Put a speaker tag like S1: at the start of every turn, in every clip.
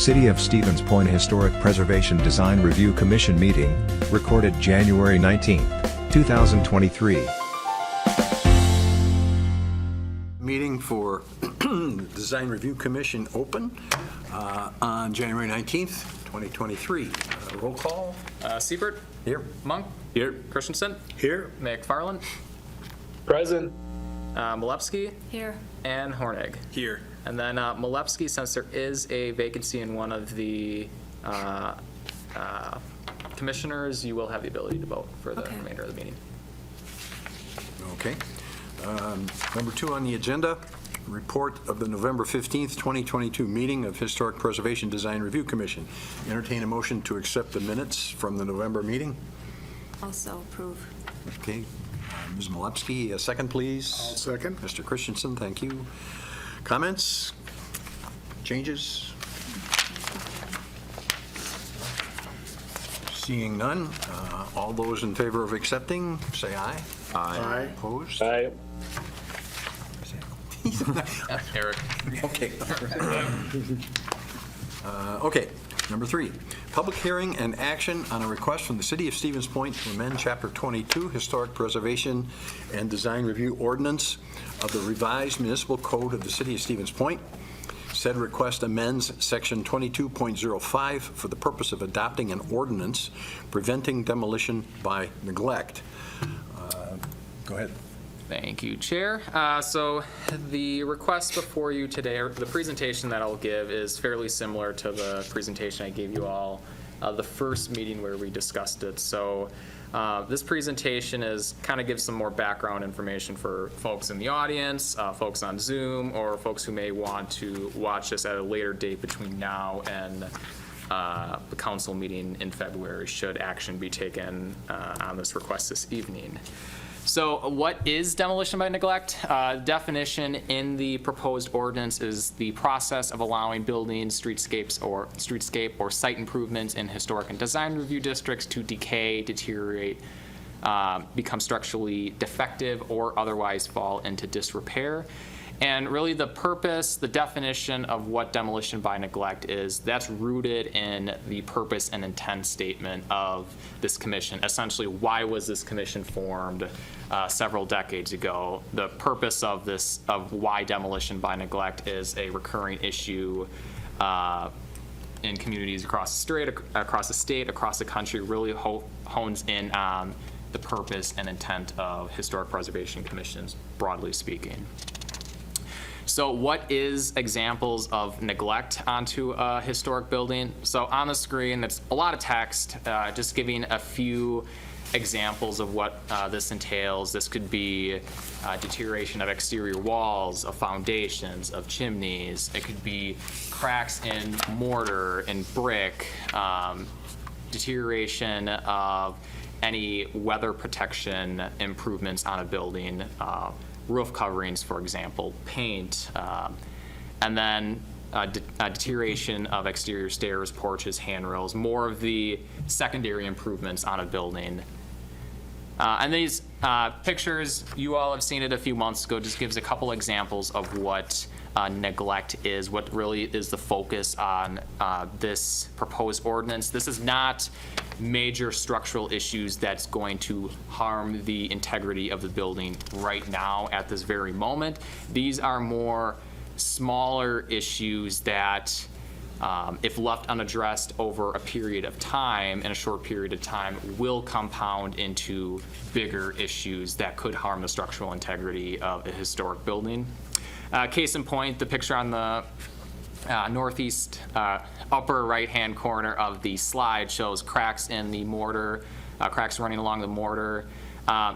S1: City of Stevens Point Historic Preservation Design Review Commission meeting, recorded January 19, 2023.
S2: Meeting for Design Review Commission open on January 19th, 2023. Roll call.
S3: Siebert.
S2: Here.
S3: Monk.
S2: Here.
S3: Christensen.
S2: Here.
S3: McFarland.
S4: Present.
S3: Malewski.
S5: Here.
S3: And Hornig.
S4: Here.
S3: And then Malewski, since there is a vacancy in one of the commissioners, you will have the ability to vote for the remainder of the meeting.
S2: Okay. Number 2 on the agenda, report of the November 15th, 2022 meeting of Historic Preservation Design Review Commission. Entertain a motion to accept the minutes from the November meeting.
S5: Also approve.
S2: Okay. Ms. Malewski, a second, please.
S4: I'll second.
S2: Mr. Christensen, thank you. Comments? Changes? Seeing none, all those in favor of accepting, say aye.
S4: Aye.
S2: Opposed?
S4: Aye.
S3: Eric.
S2: Okay. Okay, number 3, public hearing and action on a request from the City of Stevens Point to amend Chapter 22 Historic Preservation and Design Review Ordinance of the revised municipal code of the City of Stevens Point. Said request amends Section 22.05 for the purpose of adopting an ordinance preventing demolition by neglect. Go ahead.
S3: Thank you, Chair. So the request before you today, or the presentation that I'll give, is fairly similar to the presentation I gave you all the first meeting where we discussed it. So this presentation is kind of gives some more background information for folks in the audience, folks on Zoom, or folks who may want to watch this at a later date between now and the council meeting in February, should action be taken on this request this evening. So what is demolition by neglect? Definition in the proposed ordinance is the process of allowing buildings, streetscape or site improvements in historic and design review districts to decay, deteriorate, become structurally defective, or otherwise fall into disrepair. And really the purpose, the definition of what demolition by neglect is, that's rooted in the purpose and intent statement of this commission. Essentially, why was this commission formed several decades ago? The purpose of this, of why demolition by neglect is a recurring issue in communities across the state, across the country, really hones in on the purpose and intent of historic preservation commissions, broadly speaking. So what is examples of neglect onto a historic building? So on the screen, it's a lot of text, just giving a few examples of what this entails. This could be deterioration of exterior walls, of foundations, of chimneys. It could be cracks in mortar and brick, deterioration of any weather protection improvements on a building, roof coverings, for example, paint, and then deterioration of exterior stairs, porches, handrails, more of the secondary improvements on a building. And these pictures, you all have seen it a few months ago, just gives a couple examples of what neglect is, what really is the focus on this proposed ordinance. This is not major structural issues that's going to harm the integrity of the building right now at this very moment. These are more smaller issues that if left unaddressed over a period of time, in a short period of time, will compound into bigger issues that could harm the structural integrity of a historic building. Case in point, the picture on the northeast upper right-hand corner of the slide shows cracks in the mortar, cracks running along the mortar.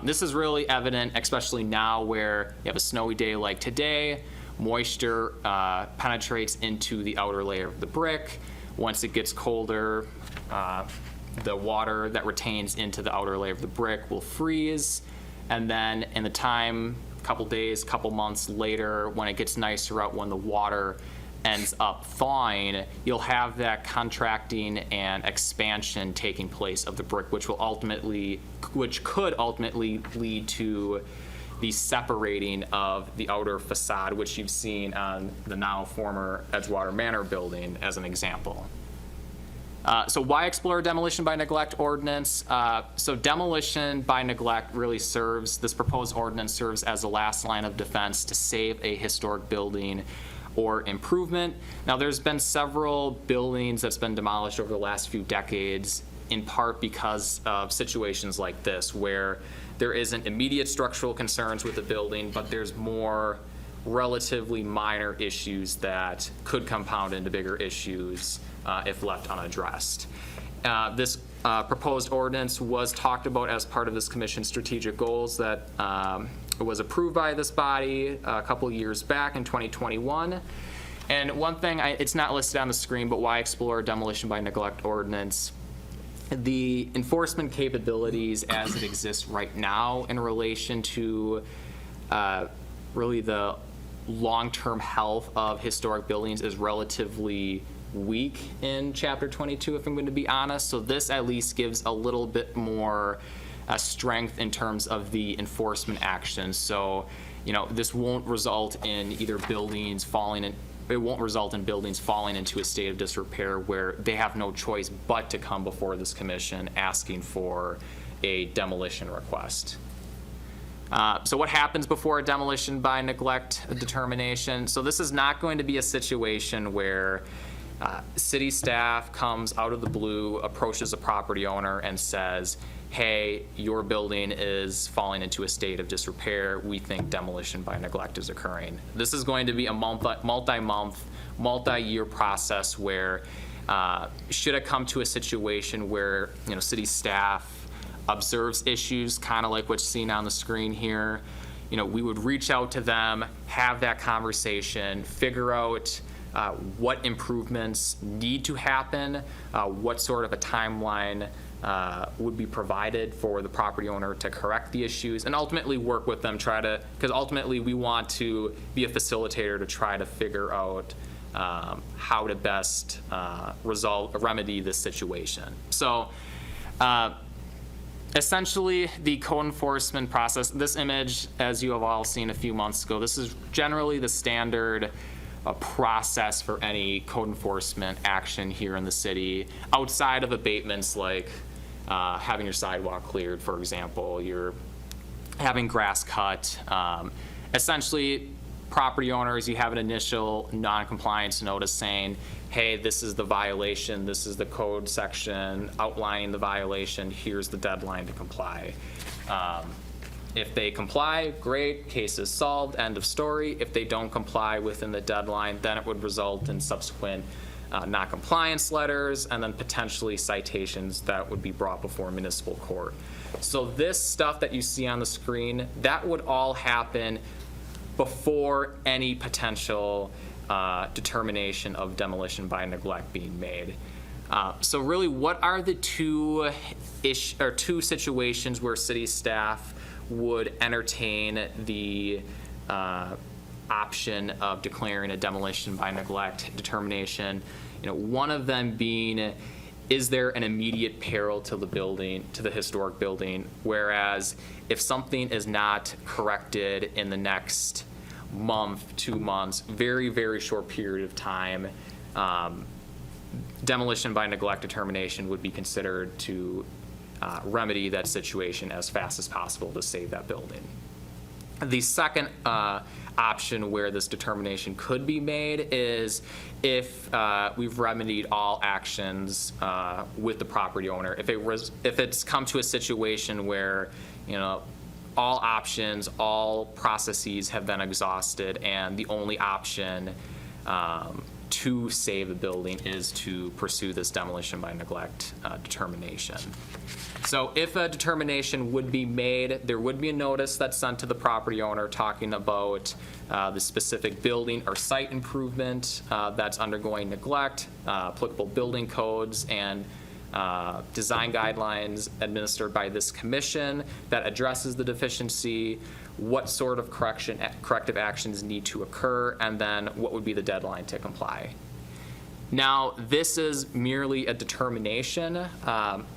S3: This is really evident, especially now where you have a snowy day like today. Moisture penetrates into the outer layer of the brick. Once it gets colder, the water that retains into the outer layer of the brick will freeze. And then in the time, couple days, couple months later, when it gets nicer out, when the water ends up thawing, you'll have that contracting and expansion taking place of the brick, which could ultimately lead to the separating of the outer facade, which you've seen on the now former Edgewater Manor building as an example. So why explore demolition by neglect ordinance? So demolition by neglect really serves, this proposed ordinance serves as the last line of defense to save a historic building or improvement. Now, there's been several buildings that's been demolished over the last few decades, in part because of situations like this, where there isn't immediate structural concerns with the building, but there's more relatively minor issues that could compound into bigger issues if left unaddressed. This proposed ordinance was talked about as part of this commission's strategic goals that was approved by this body a couple years back in 2021. And one thing, it's not listed on the screen, but why explore demolition by neglect ordinance? The enforcement capabilities as it exists right now in relation to really the long-term health of historic buildings is relatively weak in Chapter 22, if I'm going to be honest. So this at least gives a little bit more strength in terms of the enforcement actions. So, you know, this won't result in either buildings falling in, it won't result in buildings falling into a state of disrepair where they have no choice but to come before this commission asking for a demolition request. So what happens before a demolition by neglect determination? So this is not going to be a situation where city staff comes out of the blue, approaches a property owner and says, hey, your building is falling into a state of disrepair. We think demolition by neglect is occurring. This is going to be a multi-month, multi-year process where should it come to a situation where, you know, city staff observes issues, kind of like what's seen on the screen here, you know, we would reach out to them, have that conversation, figure out what improvements need to happen, what sort of a timeline would be provided for the property owner to correct the issues, and ultimately work with them, because ultimately we want to be a facilitator to try to figure out how to best remedy this situation. So essentially, the code enforcement process, this image, as you have all seen a few months ago, this is generally the standard process for any code enforcement action here in the city, outside of abatements like having your sidewalk cleared, for example, you're having grass cut. Essentially, property owners, you have an initial non-compliance notice saying, hey, this is the violation, this is the code section outlining the violation, here's the deadline to comply. If they comply, great, case is solved, end of story. If they don't comply within the deadline, then it would result in subsequent non-compliance letters and then potentially citations that would be brought before municipal court. So this stuff that you see on the screen, that would all happen before any potential determination of demolition by neglect being made. So really, what are the two situations where city staff would entertain the option of declaring a demolition by neglect determination? You know, one of them being, is there an immediate peril to the building, to the historic building? Whereas if something is not corrected in the next month, 2 months, very, very short period of time, demolition by neglect determination would be considered to remedy that situation as fast as possible to save that building. The second option where this determination could be made is if we've remedied all actions with the property owner. If it's come to a situation where, you know, all options, all processes have been exhausted, and the only option to save the building is to pursue this demolition by neglect determination. So if a determination would be made, there would be a notice that's sent to the property owner talking about the specific building or site improvement that's undergoing neglect, applicable building codes, and design guidelines administered by this commission that addresses the deficiency, what sort of corrective actions need to occur, and then what would be the deadline to comply. Now, this is merely a determination.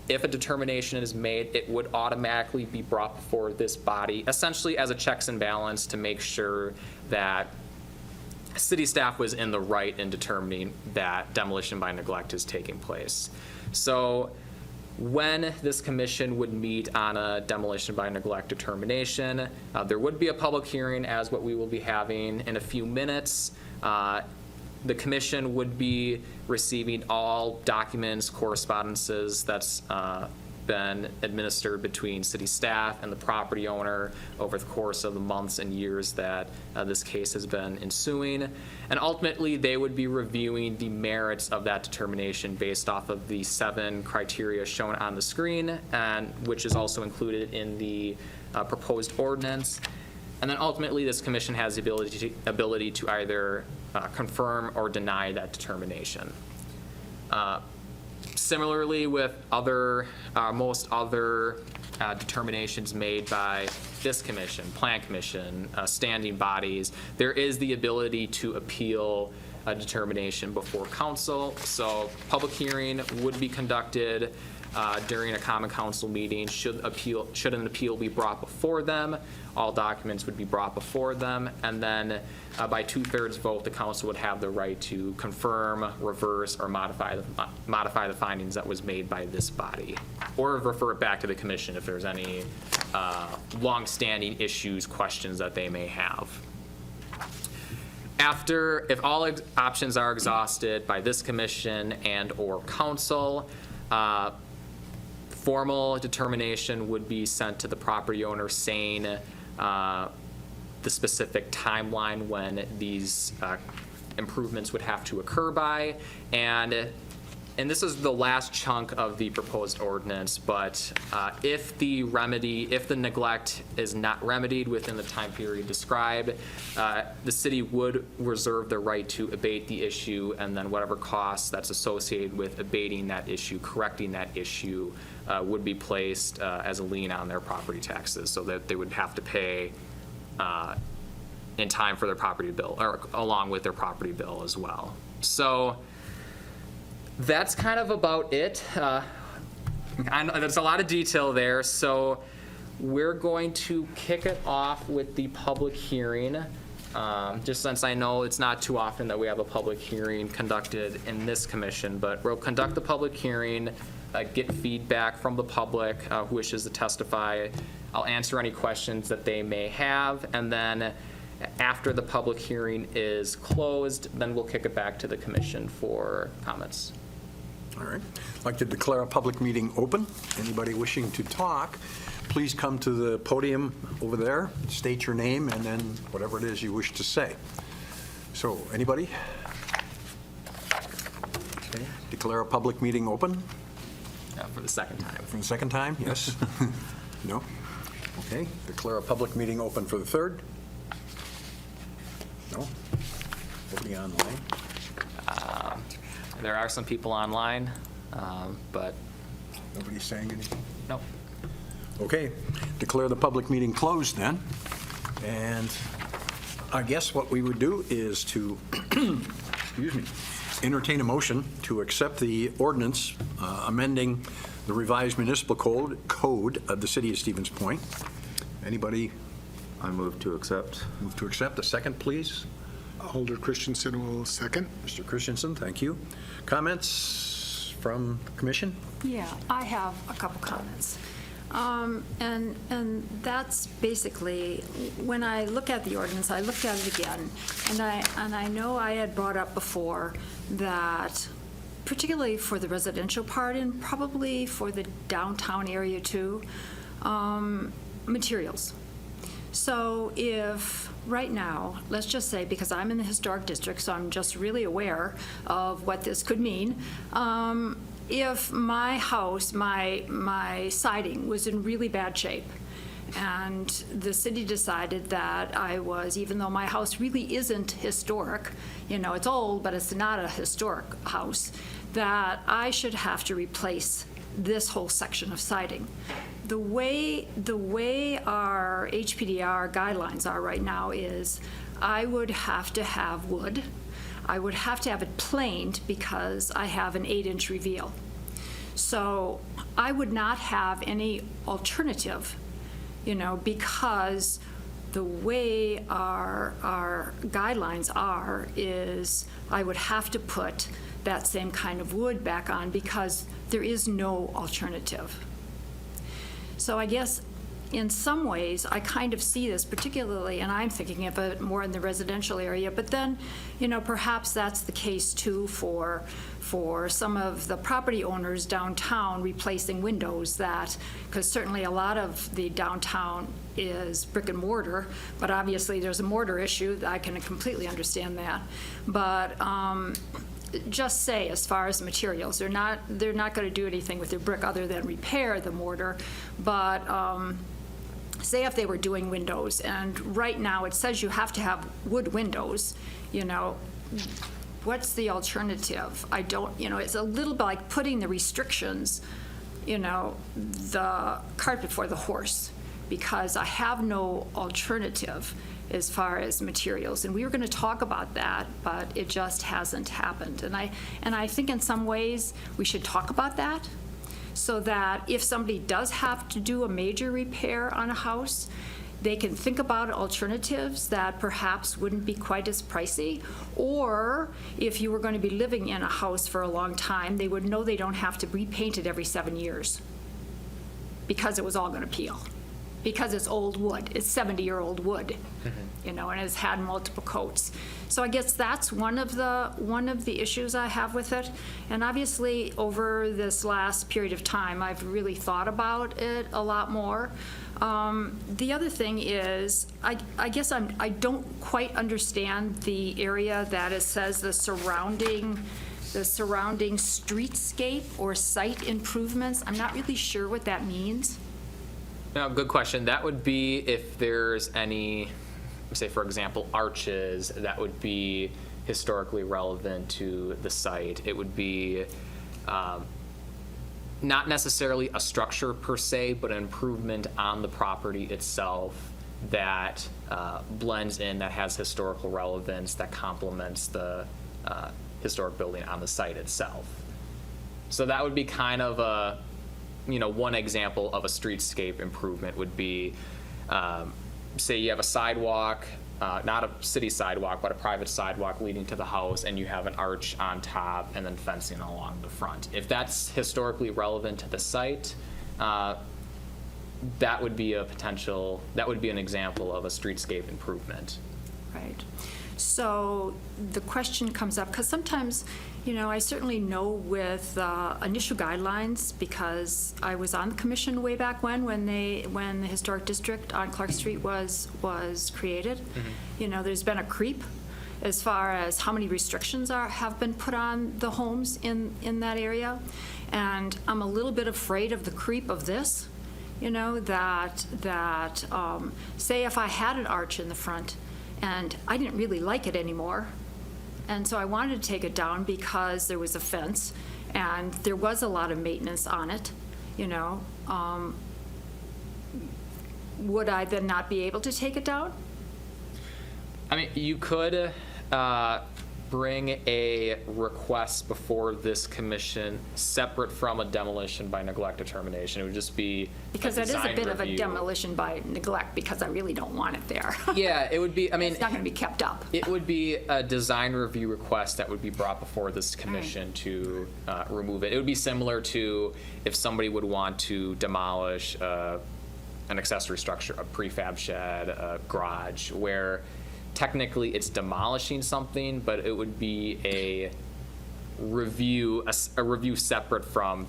S3: If a determination is made, it would automatically be brought before this body, essentially as a checks and balance to make sure that city staff was in the right in determining that demolition by neglect is taking place. So when this commission would meet on a demolition by neglect determination, there would be a public hearing as what we will be having in a few minutes. The commission would be receiving all documents, correspondences that's been administered between city staff and the property owner over the course of the months and years that this case has been ensuing. And ultimately, they would be reviewing the merits of that determination based off of the 7 criteria shown on the screen, and which is also included in the proposed ordinance. And then ultimately, this commission has the ability to either confirm or deny that determination. Similarly, with most other determinations made by this commission, Plan Commission, standing bodies, there is the ability to appeal a determination before council. So public hearing would be conducted during a common council meeting. Should an appeal be brought before them, all documents would be brought before them, and then by 2/3 vote, the council would have the right to confirm, reverse, or modify the findings that was made by this body, or refer it back to the commission if there's any long-standing issues, questions that they may have. If all options are exhausted by this commission and or council, formal determination would be sent to the property owner saying the specific timeline when these improvements would have to occur by. And this is the last chunk of the proposed ordinance, but if the neglect is not remedied within the time period described, the city would reserve the right to abate the issue, and then whatever costs that's associated with abating that issue, correcting that issue, would be placed as a lien on their property taxes, so that they would have to pay in time for their property bill, or along with their property bill as well. So that's kind of about it. There's a lot of detail there, so we're going to kick it off with the public hearing. Just since I know it's not too often that we have a public hearing conducted in this commission, but we'll conduct the public hearing, get feedback from the public who wishes to testify. I'll answer any questions that they may have, and then after the public hearing is closed, then we'll kick it back to the commission for comments.
S2: All right. I'd like to declare a public meeting open. Anybody wishing to talk, please come to the podium over there, state your name, and then whatever it is you wish to say. So, anybody? Okay. Declare a public meeting open.
S3: For the second time.
S2: For the second time, yes? No? Okay. Declare a public meeting open for the third. No? Nobody online?
S3: There are some people online, but
S2: Nobody's saying anything?
S3: no.
S2: Okay, declare the public meeting closed then. And I guess what we would do is to, excuse me, entertain a motion to accept the ordinance amending the revised municipal code of the city of Stevens Point. Anybody
S6: I move to accept.
S2: move to accept? A second, please.
S4: Holder Christensen will second.
S2: Mr. Christensen, thank you. Comments from the commission?
S5: Yeah, I have a couple comments. And that's basically, when I look at the ordinance, I looked at it again, and I know I had brought up before that, particularly for the residential part and probably for the downtown area too, materials. So if, right now, let's just say, because I'm in the historic district, so I'm just really aware of what this could mean, if my house, my siding was in really bad shape, and the city decided that I was, even though my house really isn't historic, you know, it's old, but it's not a historic house, that I should have to replace this whole section of siding. The way our HPDR guidelines are right now is I would have to have wood. I would have to have it planed because I have an 8-inch reveal. So I would not have any alternative, because the way our guidelines are is I would have to put that same kind of wood back on because there is no alternative. So I guess in some ways, I kind of see this particularly, and I'm thinking of it more in the residential area, but then, perhaps that's the case too for some of the property owners downtown replacing windows because certainly a lot of the downtown is brick and mortar, but obviously there's a mortar issue. I can completely understand that. But just say, as far as materials, they're not going to do anything with their brick other than repair the mortar, but say if they were doing windows, and right now it says you have to have wood windows, what's the alternative? I don't, it's a little bit like putting the restrictions, the cart before the horse, because I have no alternative as far as materials. And we were going to talk about that, but it just hasn't happened. And I think in some ways we should talk about that, so that if somebody does have to do a major repair on a house, they can think about alternatives that perhaps wouldn't be quite as pricey. Or if you were going to be living in a house for a long time, they would know they don't have to repaint it every 7 years because it was all going to peel. Because it's old wood, it's 70-year-old wood, and it's had multiple coats. So I guess that's one of the issues I have with it. And obviously, over this last period of time, I've really thought about it a lot more. The other thing is, I guess I don't quite understand the area that it says the surrounding streetscape or site improvements. I'm not really sure what that means.
S3: No, good question. That would be if there's any, say for example, arches that would be historically relevant to the site. It would be not necessarily a structure per se, but an improvement on the property itself that blends in, that has historical relevance, that complements the historic building on the site itself. So that would be kind of a, one example of a streetscape improvement would be, say you have a sidewalk, not a city sidewalk, but a private sidewalk leading to the house, and you have an arch on top and then fencing along the front. If that's historically relevant to the site, that would be an example of a streetscape improvement.
S5: Right. So the question comes up, because sometimes, I certainly know with initial guidelines, because I was on the commission way back when the historic district on Clark Street was created. Mm-hmm. There's been a creep as far as how many restrictions have been put on the homes in that area, and I'm a little bit afraid of the creep of this. That say if I had an arch in the front and I didn't really like it anymore, and so I wanted to take it down because there was a fence and there was a lot of maintenance on it, would I then not be able to take it down?
S3: I mean, you could bring a request before this commission separate from a demolition by neglect determination. It would just be
S5: because that is a bit of a demolition by neglect, because I really don't want it there.
S3: Yeah, it would be, it's
S5: not going to be kept up.
S3: It would be a design review request that would be brought before this commission to remove it. It would be similar to if somebody would want to demolish an accessory structure, a prefab shed, a garage, where technically it's demolishing something, but it would be a review separate from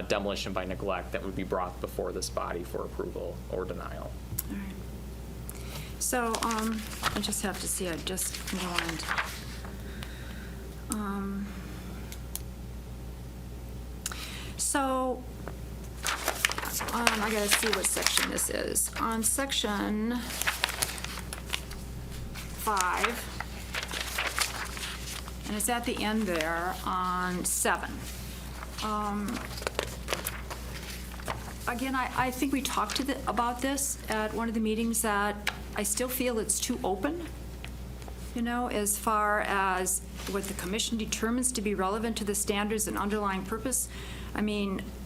S3: demolition by neglect that would be brought before this body for approval or denial.
S5: All right. So I just have to see, I just joined. So I gotta see what section this is. On section 5, and it's at the end there on 7. Again, I think we talked about this at one of the meetings, that I still feel it's too open. as far as what the commission determines to be relevant to the standards and underlying purpose.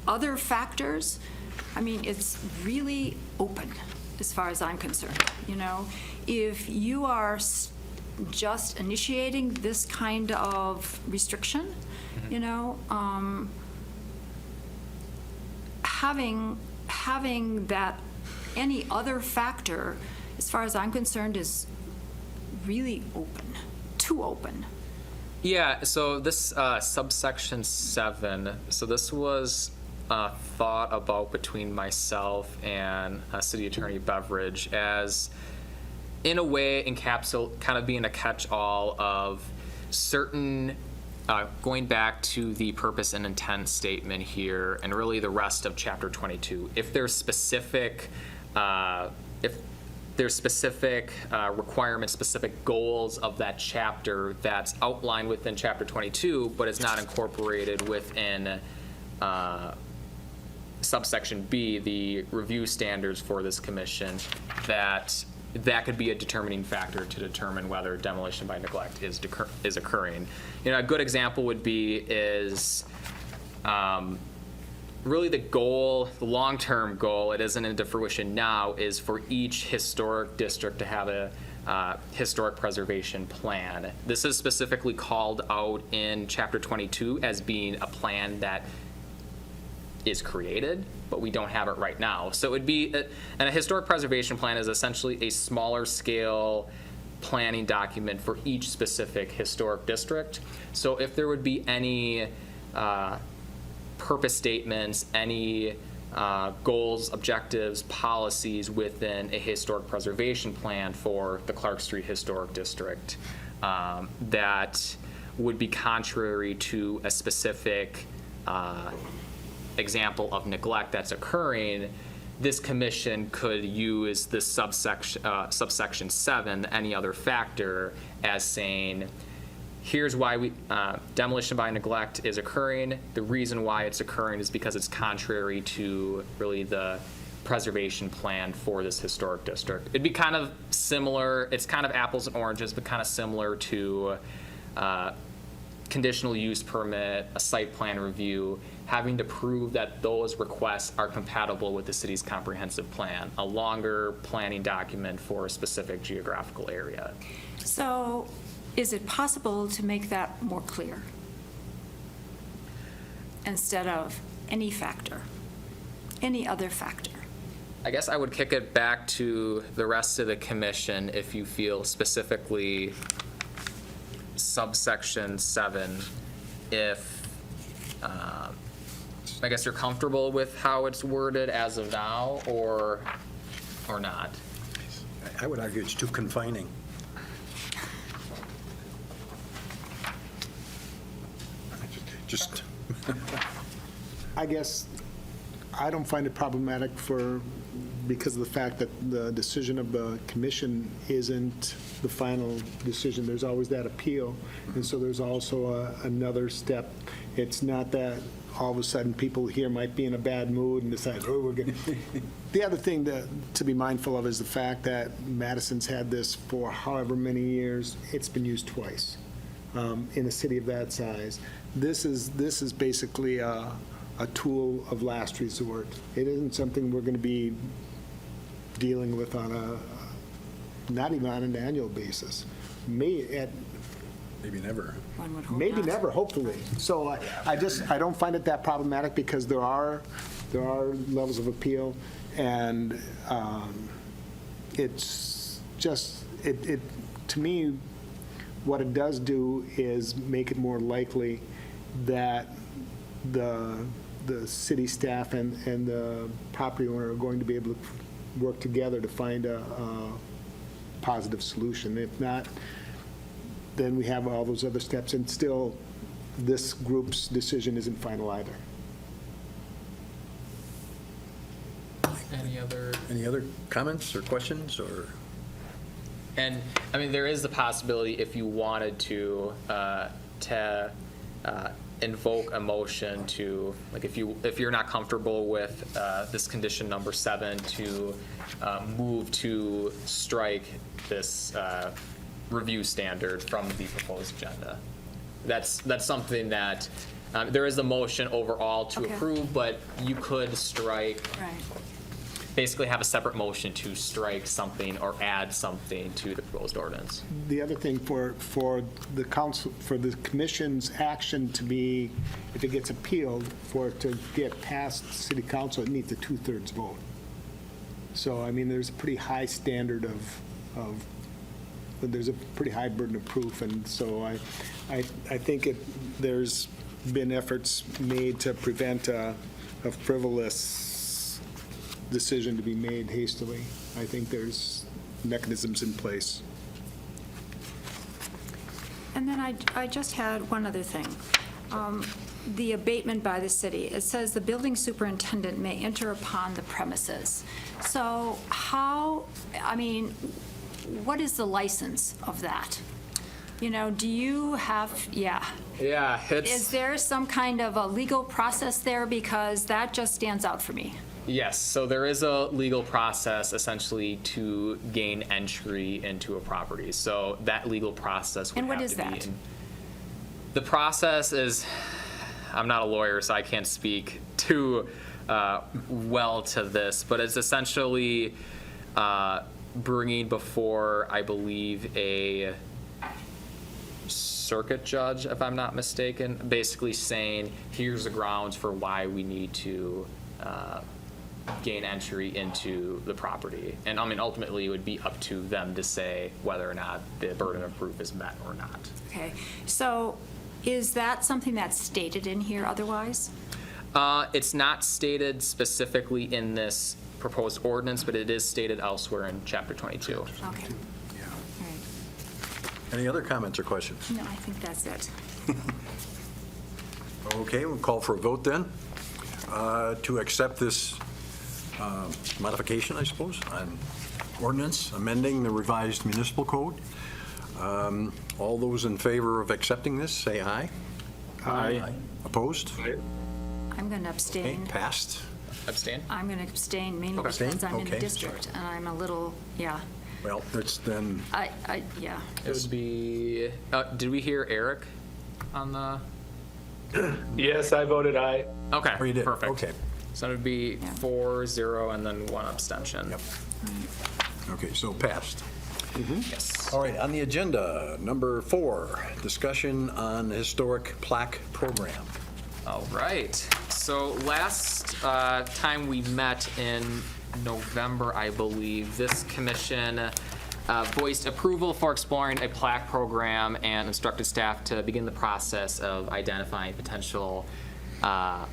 S5: Other factors, it's really open as far as I'm concerned, If you are just initiating this kind of restriction, having that any other factor, as far as I'm concerned, is really open, too open.
S3: Yeah, so this subsection 7, so this was thought about between myself and City Attorney Beveridge as, in a way, kind of being a catch-all of certain, going back to the purpose and intent statement here, and really the rest of Chapter 22. If there's specific requirements, specific goals of that chapter that's outlined within Chapter 22, but is not incorporated within subsection B, the review standards for this commission, that could be a determining factor to determine whether demolition by neglect is occurring. A good example would be really the long-term goal, it isn't into fruition now, is for each historic district to have a historic preservation plan. This is specifically called out in Chapter 22 as being a plan that is created, but we don't have it right now. So it would be, and a historic preservation plan is essentially a smaller scale planning document for each specific historic district. So if there would be any purpose statements, any goals, objectives, policies within a historic preservation plan for the Clark Street Historic District that would be contrary to a specific example of neglect that's occurring, this commission could use this subsection 7, any other factor, as saying, here's why demolition by neglect is occurring. The reason why it's occurring is because it's contrary to really the preservation plan for this historic district. It'd be kind of similar, it's kind of apples and oranges, but kind of similar to conditional use permit, a site plan review, having to prove that those requests are compatible with the city's comprehensive plan, a longer planning document for a specific geographical area.
S5: So is it possible to make that more clear instead of any factor, any other factor?
S3: I guess I would kick it back to the rest of the commission if you feel specifically subsection 7, if I guess you're comfortable with how it's worded as of now, or not.
S2: I would argue it's too confining. Just,
S4: I guess I don't find it problematic because of the fact that the decision of the commission isn't the final decision. There's always that appeal, and so there's also another step. It's not that all of a sudden people here might be in a bad mood and decide, oh, we're going to. The other thing to be mindful of is the fact that Madison's had this for however many years. It's been used twice in a city of that size. This is basically a tool of last resort. It isn't something we're going to be dealing with not even on an annual basis.
S2: maybe never.
S5: One would hope
S4: Maybe
S5: not.
S4: never, hopefully. So I don't find it that problematic because there are levels of appeal, and it's just, to me, what it does do is make it more likely that the city staff and the property owner are going to be able to work together to find a positive solution. If not, then we have all those other steps, and still, this group's decision isn't final either.
S3: Any other?
S2: Comments or questions, or?
S3: And, I mean, there is the possibility, if you wanted to invoke a motion to, like, if you're not comfortable with this condition number 7, to move to strike this review standard from the proposed agenda. That's something that, there is a motion overall to
S5: Okay.
S3: approve, but you could strike,
S5: Right.
S3: basically have a separate motion to strike something or add something to the proposed ordinance.
S4: The other thing for the council, for the commission's action to be, if it gets appealed, for it to get past city council, it needs a 2/3 vote. So, I mean, there's a pretty high standard of there's a pretty high burden of proof, and so I think there's been efforts made to prevent a frivolous decision to be made hastily. I think there's mechanisms in place.
S5: And then I just had one other thing. The abatement by the city. It says the building superintendent may enter upon the premises. So how, I mean, what is the license of that? You know, do you have, yeah.
S3: Yeah,
S5: Is there some kind of a legal process there? Because that just stands out for me.
S3: Yes, so there is a legal process essentially to gain entry into a property. So that legal process would
S5: And what
S3: have
S5: is
S3: to be
S5: that?
S3: The process is, I'm not a lawyer, so I can't speak too well to this, but it's essentially bringing before, I believe, a circuit judge, if I'm not mistaken, basically saying, here's the grounds for why we need to gain entry into the property. And I mean, ultimately, it would be up to them to say whether or not the burden of proof is met or not.
S5: Okay, so is that something that's stated in here otherwise?
S3: It's not stated specifically in this proposed ordinance, but it is stated elsewhere in Chapter 22.
S5: Okay. All right.
S2: Any other comments or questions?
S5: No, I think that's it.
S2: Okay, we'll call for a vote then to accept this modification, I suppose, on ordinance amending the revised municipal code. All those in favor of accepting this, say aye.
S4: Aye.
S2: Opposed?
S5: I'm going to
S2: Okay,
S5: abstain.
S2: passed.
S3: Abstain?
S5: I'm going to abstain mainly
S2: Abstain?
S5: because I'm in the
S2: Okay.
S5: district, and I'm a little, yeah,
S2: Well, that's then,
S5: yeah.
S3: It would be, did we hear Eric on the?
S7: Yes, I voted aye.
S3: Okay,
S2: oh, you did?
S3: perfect.
S2: Okay,
S3: So it would be
S5: Yeah.
S3: 4-0 and then 1 abstention.
S2: Yep. Okay, so passed.
S3: Yes.
S2: All right, on the agenda, number 4, discussion on historic plaque program.
S3: All right. So last time we met in November, I believe, this commission voiced approval for exploring a plaque program and instructed staff to begin the process of identifying potential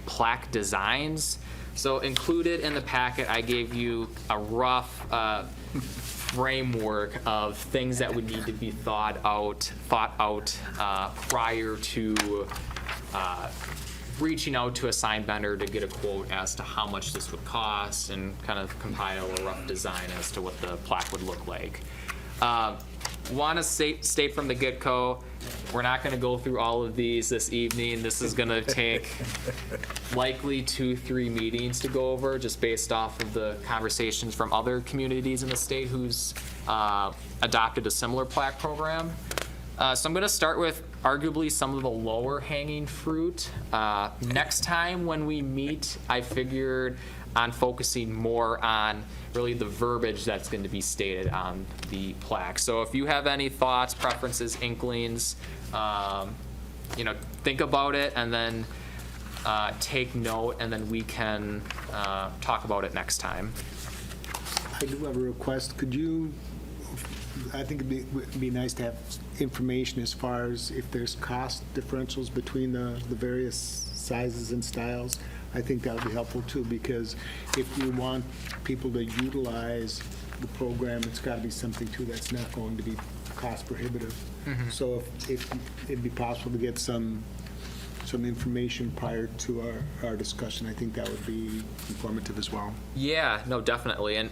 S3: plaque designs. So included in the packet, I gave you a rough framework of things that would need to be thought out prior to reaching out to a sign vendor to get a quote as to how much this would cost and kind of compile a rough design as to what the plaque would look like. Want to state from the get-go, we're not going to go through all of these this evening. This is going to take likely 2-3 meetings to go over, just based off of the conversations from other communities in the state who's adopted a similar plaque program. So I'm going to start with arguably some of the lower hanging fruit. Next time when we meet, I figured on focusing more on really the verbiage that's going to be stated on the plaque. So if you have any thoughts, preferences, inklings, think about it and then take note, and then we can talk about it next time.
S4: I do have a request. Could you, I think it'd be nice to have information as far as if there's cost differentials between the various sizes and styles. I think that would be helpful too, because if you want people to utilize the program, it's got to be something too that's not going to be cost prohibitive. So if it'd be possible to get some information prior to our discussion, I think that would be informative as well.
S3: Yeah, no, definitely. And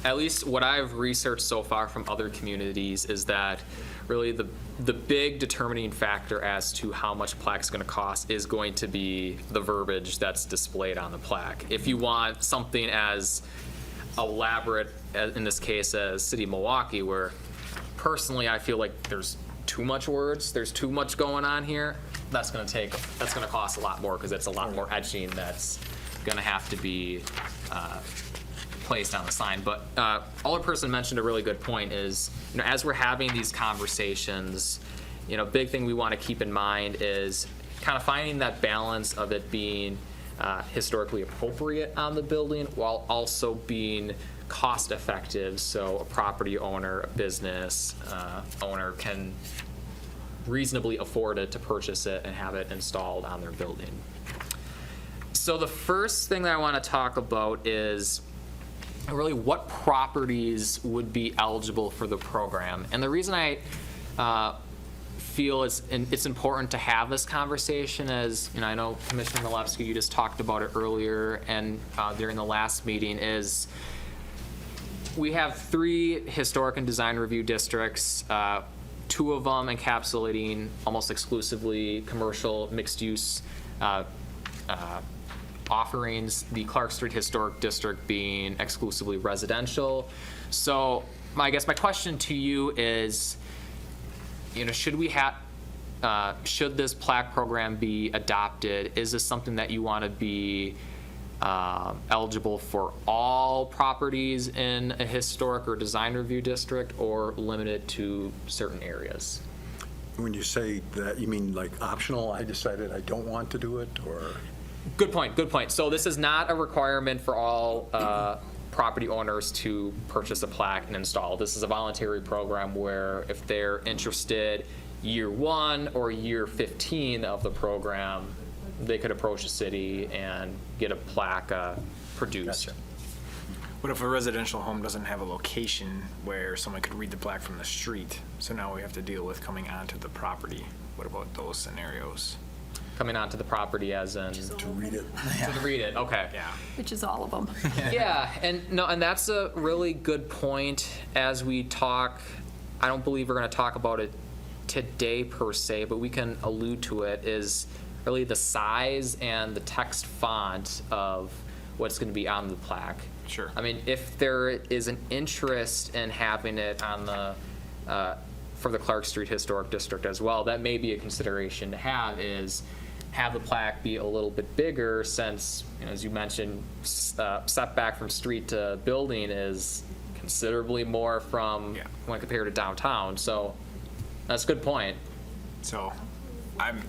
S3: at least what I've researched so far from other communities is that really the big determining factor as to how much plaque's going to cost is going to be the verbiage that's displayed on the plaque. If you want something as elaborate, in this case, as City of Milwaukee, where personally, I feel like there's too much words, there's too much going on here. That's gonna cost a lot more, because it's a lot more etching that's gonna have to be placed on the sign. But Alderperson mentioned a really good point is, as we're having these conversations, big thing we want to keep in mind is kind of finding that balance of it being historically appropriate on the building while also being cost effective, so a property owner, a business owner can reasonably afford it to purchase it and have it installed on their building. So the first thing that I want to talk about is really what properties would be eligible for the program. And the reason I feel it's important to have this conversation is, I know Commissioner Milewski, you just talked about it earlier and during the last meeting, is we have 3 historic and design review districts, 2 of them encapsulating almost exclusively commercial mixed-use offerings, the Clark Street Historic District being exclusively residential. So I guess my question to you is, should this plaque program be adopted? Is this something that you want to be eligible for all properties in a historic or design review district, or limited to certain areas?
S2: When you say that, you mean like optional, I decided I don't want to do it, or?
S3: Good point, good point. So this is not a requirement for all property owners to purchase a plaque and install. This is a voluntary program where if they're interested year 1 or year 15 of the program, they could approach the city and get a plaque produced.
S2: Gotcha.
S8: What if a residential home doesn't have a location where someone could read the plaque from the street? So now we have to deal with coming onto the property. What about those scenarios?
S3: Coming onto the property as in?
S2: To read it.
S3: To read it, okay.
S8: Yeah.
S5: Which is all of them.
S3: Yeah, and that's a really good point. As we talk, I don't believe we're going to talk about it today per se, but we can allude to it, is really the size and the text font of what's going to be on the plaque.
S8: Sure.
S3: I mean, if there is an interest in having it on the for the Clark Street Historic District as well, that may be a consideration to have the plaque be a little bit bigger, since, as you mentioned, setback from street to building is considerably more from when compared to downtown. So that's a good point.
S8: So I'm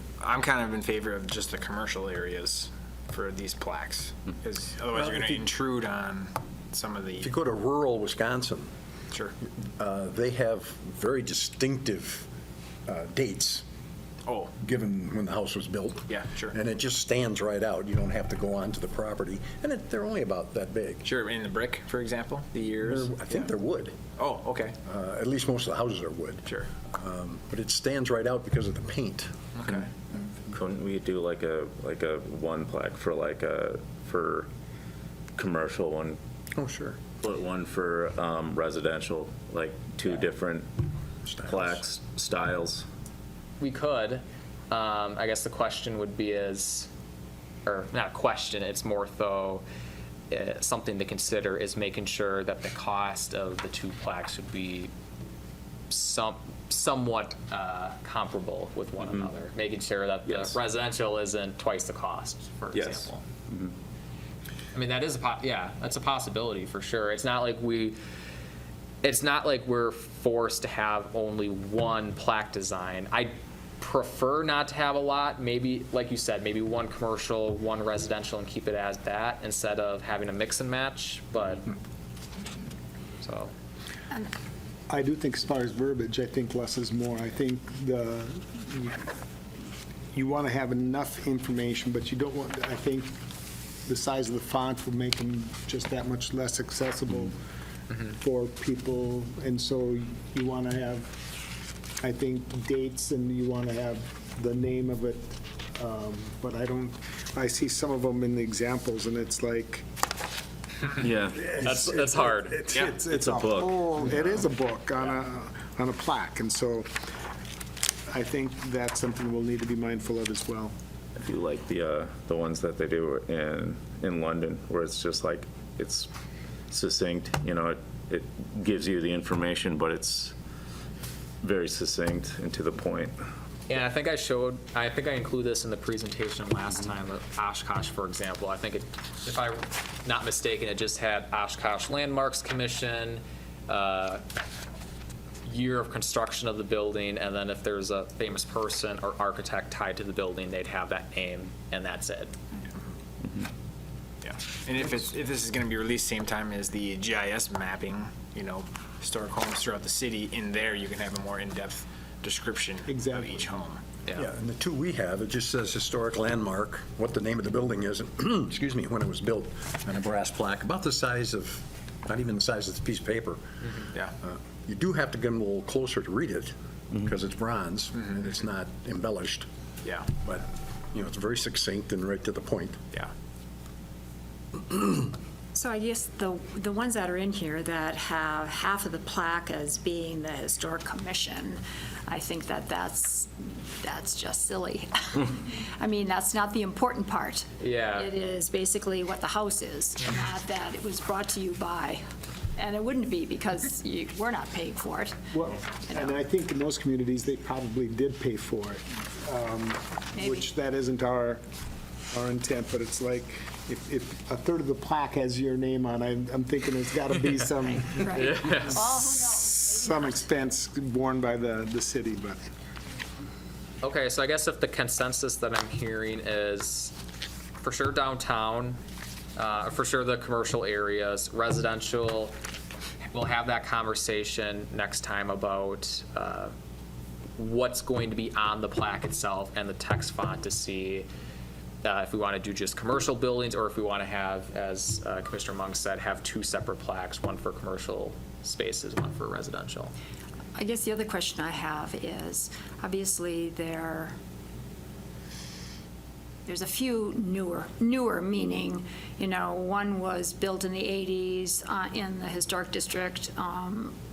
S8: kind of in favor of just the commercial areas for these plaques, because otherwise you're going to intrude on some of the.
S2: If you go to rural Wisconsin,
S8: Sure.
S2: They have very distinctive dates.
S8: Oh.
S2: Given when the house was built.
S8: Yeah, sure.
S2: And it just stands right out. You don't have to go onto the property. And they're only about that big.
S8: Sure, in the brick, for example, the years.
S2: I think they're wood.
S8: Oh, okay.
S2: At least most of the houses are wood.
S8: Sure.
S2: But it stands right out because of the paint.
S8: Okay.
S6: Couldn't we do like a one plaque for for commercial, one?
S2: Oh, sure.
S6: Put one for residential, like 2 different plaques styles.
S3: We could. I guess the question would be or not a question, it's more so something to consider, is making sure that the cost of the 2 plaques would be somewhat comparable with one another. Making sure that the residential isn't twice the cost, for example.
S6: Mm-hmm.
S3: I mean, that is that's a possibility for sure. It's not like we're forced to have only one plaque design. I prefer not to have a lot. Maybe, like you said, maybe 1 commercial, 1 residential, and keep it as that instead of having a mix and match. But so.
S4: I do think as far as verbiage, I think less is more. I think you want to have enough information, but you don't want, I think the size of the font will make them just that much less accessible for people. And so you want to have, I think, dates, and you want to have the name of it. But I see some of them in the examples, and it's like,
S6: Yeah.
S3: That's hard.
S4: It's
S6: a book.
S4: It is a book on a plaque, and so I think that's something we'll need to be mindful of as well.
S6: I do like the ones that they do in London, where it's just like, it's succinct, it gives you the information, but it's very succinct and to the point.
S3: And I think I include this in the presentation last time, Oshkosh, for example. I think if I'm not mistaken, it just had Oshkosh Landmarks Commission, year of construction of the building, and then if there's a famous person or architect tied to the building, they'd have that name, and that's it.
S8: Yeah. And if this is going to be released same time as the GIS mapping, historic homes throughout the city, in there you can have a more in-depth description
S4: Exactly.
S8: of each home.
S2: Yeah, and the two we have, it just says historic landmark, what the name of the building is, and, excuse me, when it was built, and a brass plaque, about the size of, not even the size of this piece of paper.
S8: Yeah.
S2: You do have to get them a little closer to read it, because it's bronze, and it's not embellished,
S8: Yeah.
S2: but, it's very succinct and right to the point.
S8: Yeah.
S5: So I guess the ones that are in here that have half of the plaque as being the Historic Commission, I think that's just silly. I mean, that's not the important part.
S3: Yeah.
S5: It is basically what the house is, not that it was brought to you by, and it wouldn't be because we're not paying for it.
S4: Well, and I think in most communities, they probably did pay for it,
S5: Maybe.
S4: which that isn't our intent, but it's like, if a third of the plaque has your name on, I'm thinking there's got to be some,
S5: Right. Well, who knows?
S4: some expense borne by the city, but.
S3: Okay, so I guess if the consensus that I'm hearing is for sure downtown, for sure the commercial areas, residential, we'll have that conversation next time about what's going to be on the plaque itself and the text font to see if we want to do just commercial buildings or if we want to have, as Commissioner Monk said, have two separate plaques, one for commercial spaces, one for residential.
S5: I guess the other question I have is, obviously, there's a few newer meaning, one was built in the 80s in the historic district.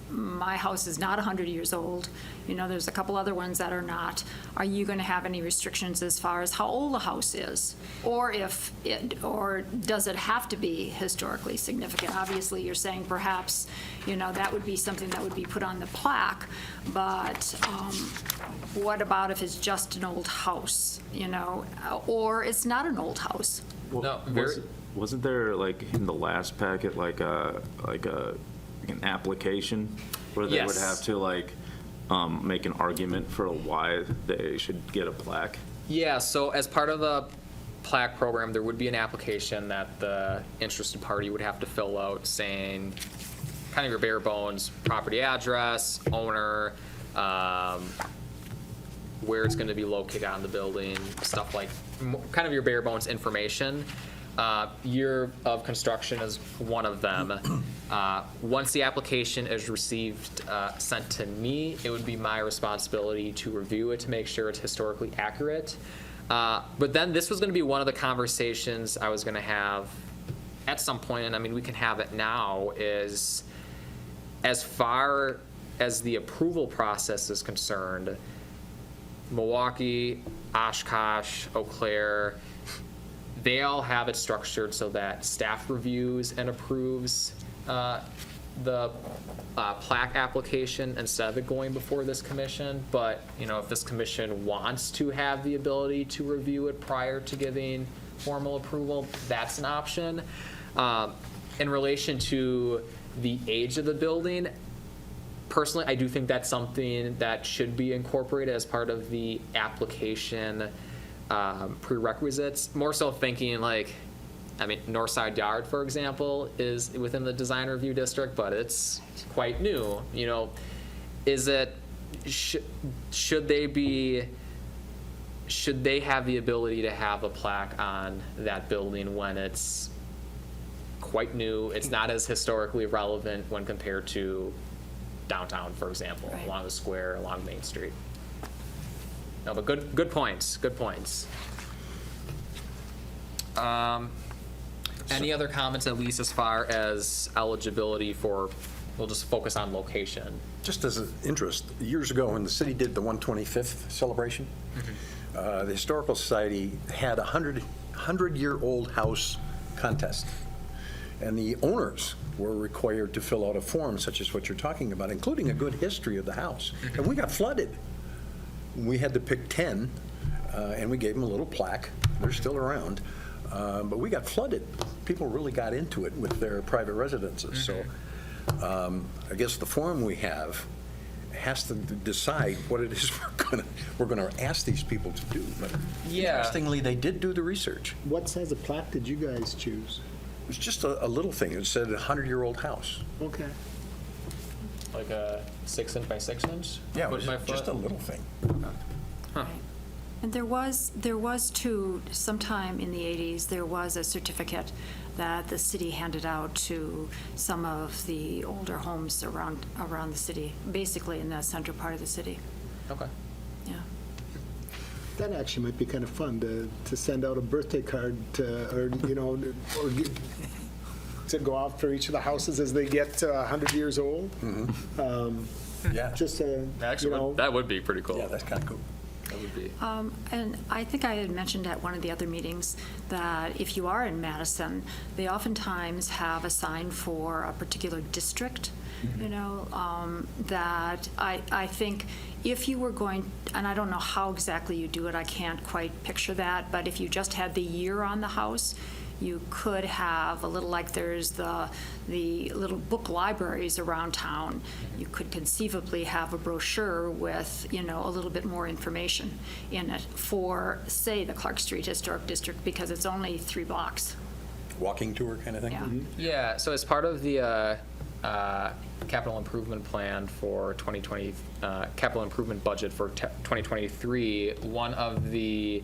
S5: My house is not 100 years old. There's a couple other ones that are not. Are you going to have any restrictions as far as how old the house is? Or does it have to be historically significant? Obviously, you're saying perhaps, that would be something that would be put on the plaque, but what about if it's just an old house, or it's not an old house?
S3: No,
S6: Wasn't there like in the last packet like an application where they would
S3: Yes.
S6: have to make an argument for why they should get a plaque?
S3: Yeah, so as part of the plaque program, there would be an application that the interested party would have to fill out saying kind of your bare bones property address, owner, where it's going to be located on the building, stuff like kind of your bare bones information. Year of construction is one of them. Once the application is received, sent to me, it would be my responsibility to review it to make sure it's historically accurate. But then this was going to be one of the conversations I was going to have at some point, and I mean, we can have it now, is as far as the approval process is concerned, Milwaukee, Oshkosh, Eau Claire, they all have it structured so that staff reviews and approves the plaque application instead of it going before this commission. But, if this commission wants to have the ability to review it prior to giving formal approval, that's an option. In relation to the age of the building, personally, I do think that's something that should be incorporated as part of the application prerequisites. More so thinking Northside Yard, for example, is within the design review district, but it's quite new. Should they have the ability to have a plaque on that building when it's quite new? It's not as historically relevant when compared to downtown, for example,
S5: Right.
S3: along the square, along Main Street. No, but good points. Any other comments, at least as far as eligibility for, we'll just focus on location.
S2: Just as an interest, years ago when the city did the 125th celebration, the Historical Society had a 100-year-old house contest. And the owners were required to fill out a form such as what you're talking about, including a good history of the house. And we got flooded. We had to pick 10, and we gave them a little plaque. They're still around. But we got flooded. People really got into it with their private residences. So I guess the form we have has to decide what it is we're gonna ask these people to do. But
S3: Yeah.
S2: interestingly, they did do the research.
S4: What size of plaque did you guys choose?
S2: It was just a little thing. It said 100-year-old house.
S4: Okay.
S3: Like a 6" by 6".
S2: Yeah, it
S3: Foot
S2: was
S3: by
S2: just a
S3: foot?
S2: little thing.
S5: And there was too, sometime in the 80s, there was a certificate that the city handed out to some of the older homes around the city, basically in the central part of the city.
S3: Okay.
S5: Yeah.
S4: That actually might be kind of fun to send out a birthday card to go out for each of the houses as they get 100 years old.
S2: Yeah.
S4: Just
S3: Actually, that would be pretty cool.
S2: Yeah, that's kind of cool.
S3: That would be.
S5: And I think I had mentioned at one of the other meetings that if you are in Madison, they oftentimes have a sign for a particular district, that I think if you were going, and I don't know how exactly you do it, I can't quite picture that, but if you just had the year on the house, you could have a little, like there's the little book libraries around town. You could conceivably have a brochure with, a little bit more information in it for, say, the Clark Street Historic District, because it's only 3 blocks.
S2: Walking tour kind of thing?
S5: Yeah.
S3: Yeah, so as part of the capital improvement plan for 2020, capital improvement budget for 2023, one of the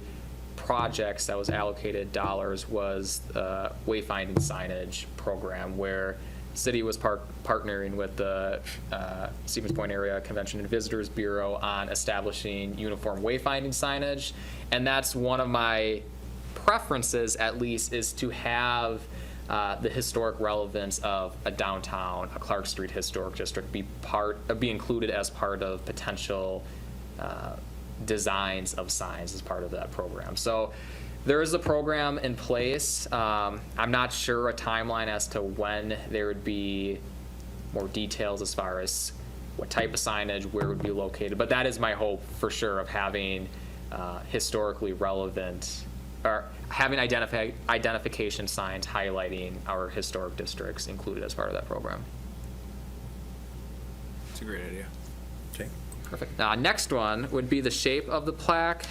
S3: projects that was allocated dollars was the Wayfind and Signage program, where the city was partnering with the Stevens Point Area Convention and Visitors Bureau on establishing uniform wayfinding signage. And that's one of my preferences, at least, is to have the historic relevance of a downtown, a Clark Street Historic District be included as part of potential designs of signs as part of that program. So there is a program in place. I'm not sure a timeline as to when there would be more details as far as what type of signage, where it would be located, but that is my hope for sure, of having historically relevant, or having identification signs highlighting our historic districts included as part of that program.
S8: It's a great idea.
S2: Okay.
S3: Perfect. Next one would be the shape of the plaque.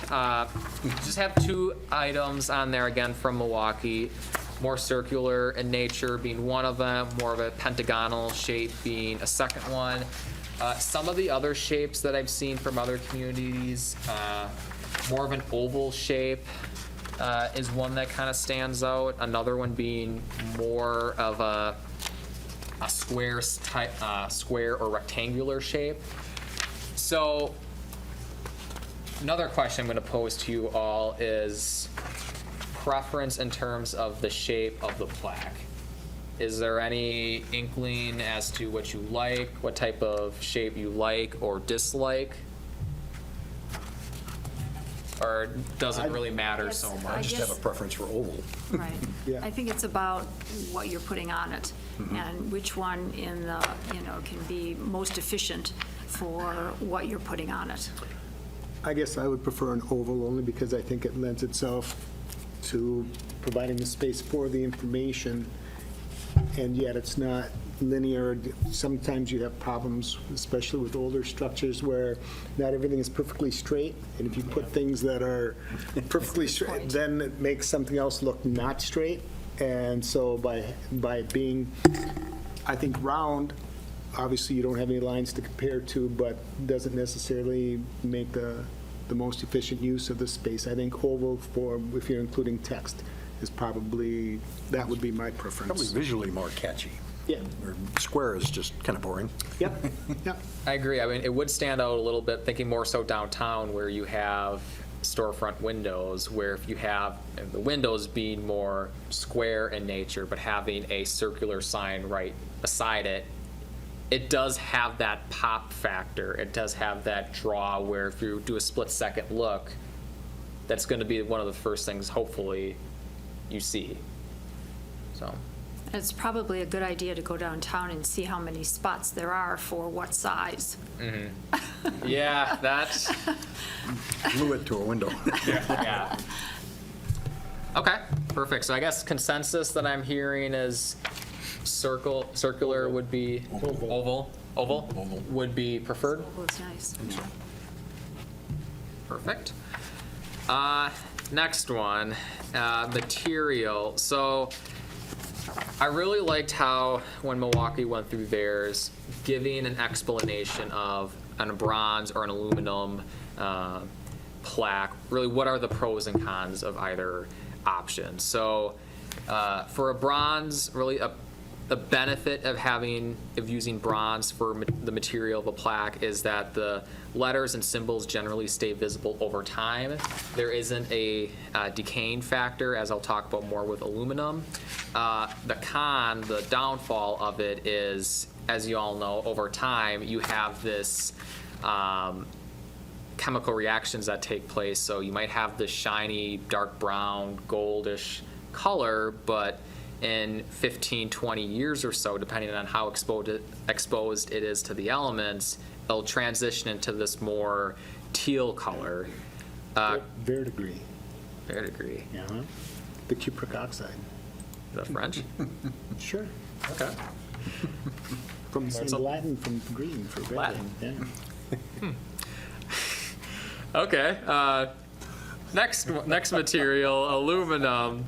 S3: Just have 2 items on there, again, from Milwaukee. More circular in nature being one of them, more of a pentagonal shape being a second one. Some of the other shapes that I've seen from other communities, more of an oval shape is one that kind of stands out. Another one being more of a square type, square or rectangular shape. So another question I'm going to pose to you all is preference in terms of the shape of the plaque. Is there any inkling as to what you like, what type of shape you like or dislike? Or does it really matter
S5: Yes,
S3: so
S5: I
S3: much?
S2: I just have a
S5: guess-
S2: preference for oval.
S5: Right.
S4: Yeah.
S5: I think it's about what you're putting on it and which one in the, can be most efficient for what you're putting on it.
S4: I guess I would prefer an oval only because I think it lends itself to providing the space for the information, and yet it's not linear. Sometimes you have problems, especially with older structures, where not everything is perfectly straight, and if you put things that are perfectly straight, then it makes something else look not straight. And so by being, I think, round, obviously you don't have any lines to compare to, but doesn't necessarily make the most efficient use of the space. I think oval, for if you're including text, is probably, that would be my
S2: Probably
S4: preference.
S2: visually more catchy.
S4: Yeah.
S2: Or square is just kind of boring.
S4: Yep, yep.
S3: I agree. I mean, it would stand out a little bit, thinking more so downtown where you have storefront windows, where if you have the windows being more square in nature, but having a circular sign right beside it, it does have that pop factor. It does have that draw where if you do a split-second look, that's going to be one of the first things, hopefully, you see. So,
S5: It's probably a good idea to go downtown and see how many spots there are for what size.
S3: Yeah, that's,
S2: Glue it to a window.
S3: yeah. Okay, perfect. So I guess consensus that I'm hearing is circular would be, oval would be preferred.
S5: Well, it's nice.
S3: Perfect. Next one, material. So I really liked how when Milwaukee went through theirs, giving an explanation of a bronze or an aluminum plaque, really what are the pros and cons of either option. So for a bronze, really the benefit of using bronze for the material of a plaque is that the letters and symbols generally stay visible over time. There isn't a decaying factor, as I'll talk about more with aluminum. The downfall of it is, as you all know, over time you have this chemical reactions that take place. So you might have this shiny, dark brown, goldish color, but in 15, 20 years or so, depending on how exposed it is to the elements, it'll transition into this more teal color.
S4: Verdigris.
S3: Verdigris.
S4: Yeah. The cupric oxide.
S3: Is that French?
S4: Sure.
S3: Okay.
S4: From
S3: some-
S4: Latin, from green for red.
S3: Latin.
S4: Yeah.
S3: Okay. Next material, aluminum.